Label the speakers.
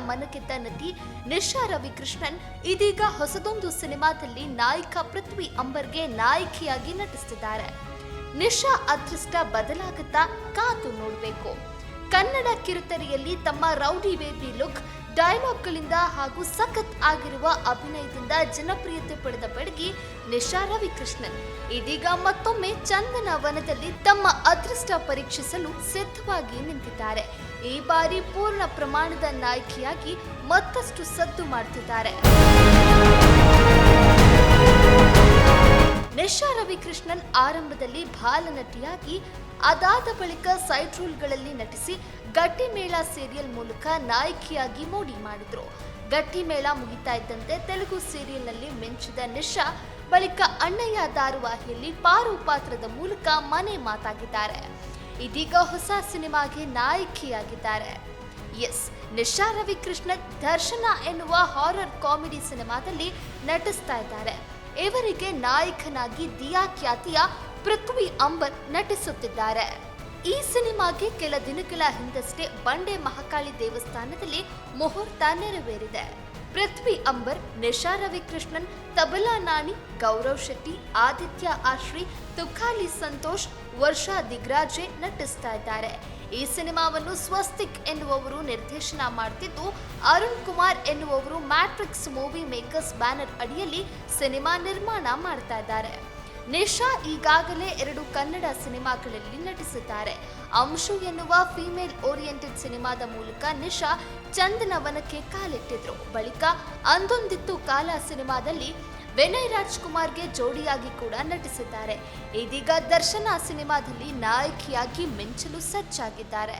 Speaker 1: ಮನಗೆದ್ದ ನಟಿ ನಿಶಾ ರವಿಕೃಷ್ಣನ್ ಇದೀಗ ಹೊಸದೊಂದು ಸಿನಿಮಾದಲ್ಲಿ ನಾಯಕ ಪೃಥ್ವಿ ಅಂಬರ್ಗೆ ನಾಯಕಿಯಾಗಿ ನಟಿಸುತ್ತಿದ್ದಾರೆ. ನಿಶಾ ಅದೃಷ್ಟ ಬದಲಾಗುತ್ತಾ ಕಾದು ನೋಡಬೇಕು. ಕನ್ನಡ ಕಿರುತೆರೆಯಲ್ಲಿ ತಮ್ಮ ರೌಡಿ ಬೇಬಿ ಲುಕ್, ಡೈಲಾಗ್ಗಳಿಂದ ಹಾಗೂ ಸಖತ್ ಆಗಿರುವ ಅಭಿನಯದಿಂದ ಜನಪ್ರಿಯತೆ ಪಡೆದ ಬೆಡಗಿ ನಿಶಾ ರವಿಕೃಷ್ಣನ್ ಇದೀಗ ಮತ್ತೊಮ್ಮೆ ಚಂದನ ವನದಲ್ಲಿ ತಮ್ಮ ಅದೃಷ್ಟ ಪರೀಕ್ಷಿಸಲು ಸಿದ್ಧವಾಗಿ ನಿಂತಿದ್ದಾರೆ. ಈ ಬಾರಿ ಪೂರ್ಣ ಪ್ರಮಾಣದ ನಾಯಕಿಯಾಗಿ ಮತ್ತಷ್ಟು ಸದ್ದು ಮಾಡುತ್ತಿದ್ದಾರೆ. ನಿಶಾ ರವಿಕೃಷ್ಣನ್ ಆರಂಭದಲ್ಲಿ ಬಾಲನಟಿಯಾಗಿ ಅದಾದ ಬಳಿಕ ಸೈಡ್ ರೋಲ್ಗಳಲ್ಲಿ ನಟಿಸಿ ಗಟ್ಟಿಮೇಳ ಸೀರಿಯಲ್ ಮೂಲಕ ನಾಯಕಿಯಾಗಿ ಮೋಡಿ ಮಾಡಿದ್ರು. ಗಟ್ಟಿಮೇಳ ಮುಗಿತಾ ಇದ್ದಂತೆ ತೆಲುಗು ಸೀರಿಯಲ್ನಲ್ಲಿ ಮಿಂಚಿದ ನಿಶಾ ಬಳಿಕ ಅಣ್ಣಯ್ಯ ಧಾರಾವಾಹಿಯಲ್ಲಿ ಪಾರು ಪಾತ್ರದ ಮೂಲಕ ಮನೆ ಮಾತಾಗಿದ್ದಾರೆ. ಇದೀಗ ಹೊಸ ಸಿನಿಮಾಗೆ ನಾಯಕಿಯಾಗಿದ್ದಾರೆ. ನಿಶಾ ರವಿಕೃಷ್ಣನ್ ದರ್ಶನ ಎನ್ನುವ ಹಾರರ್ ಕಾಮಿಡಿ ಸಿನಿಮಾದಲ್ಲಿ ನಟಿಸ್ತಾ ಇದ್ದಾರೆ. ಇವರಿಗೆ ನಾಯಕನಾಗಿ ದಿಯಾ ಖ್ಯಾತಿಯ ಪೃಥ್ವಿ ಅಂಬರ್ ನಟಿಸುತ್ತಿದ್ದಾರೆ. ಈ ಸಿನಿಮಾಗೆ ಕೆಲ ದಿನಗಳ ಹಿಂದಷ್ಟೇ ಬಂಡೆ ಮಹಾಕಾಳಿ ದೇವಸ್ಥಾನದಲ್ಲಿ ಮುಹೂರ್ತ ನೆರವೇರಿದೆ. ಪೃಥ್ವಿ ಅಂಬರ್, ನಿಶಾ ರವಿಕೃಷ್ಣನ್, ತಬಲಾ ನಾಣಿ, ಗೌರವ್ ಶೆಟ್ಟಿ, ಆದಿತ್ಯ ಆಶ್ರಿ, ತುಕಾಲಿ ಸಂತೋಷ್, ವರ್ಷಾ ದಿಗ್ರಾಜೆ ನಟಿಸ್ತಾ ಇದ್ದಾರೆ. ಈ ಸಿನಿಮಾವನ್ನು ಸ್ವಸ್ತಿಕ್ ಎನ್ನುವವರು ನಿರ್ದೇಶನ ಮಾಡುತ್ತಿದ್ದು, ಅರುಣ್ ಕುಮಾರ್ ಎನ್ನುವವರು ಮ್ಯಾಟ್ರಿಕ್ಸ್ ಮೂವಿ ಮೇಕರ್ಸ್ ಬ್ಯಾನರ್ ಅಡಿಯಲ್ಲಿ ಸಿನಿಮಾ ನಿರ್ಮಾಣ ಮಾಡ್ತಾ ಇದ್ದಾರೆ. ನಿಶಾ ಈಗಾಗಲೇ 2 ಕನ್ನಡ ಸಿನಿಮಾಗಳಲ್ಲಿ ನಟಿಸಿದ್ದಾರೆ. ಅಂಶು ಎನ್ನುವ ಫಿಮೇಲ್ ಓರಿಯೆಂಟೆಡ್ ಸಿನಿಮಾದ ಮೂಲಕ ನಿಶಾ ಚಂದನವನಕ್ಕೆ ಕಾಲಿಟ್ಟಿದ್ರು. ಬಳಿಕ ಅಂದೊಂದಿತ್ತು ಕಾಲ ಸಿನಿಮಾದಲ್ಲಿ ವಿನಯ್ ರಾಜ್ಕುಮಾರ್ಗೆ ಜೋಡಿಯಾಗಿ ಕೂಡ ನಟಿಸಿದ್ದಾರೆ. ಇದೀಗ ದರ್ಶನ ಸಿನಿಮಾದಲ್ಲಿ ನಾಯಕಿಯಾಗಿ ಮಿಂಚಲು ಸಜ್ಜಾಗಿದ್ದಾರೆ.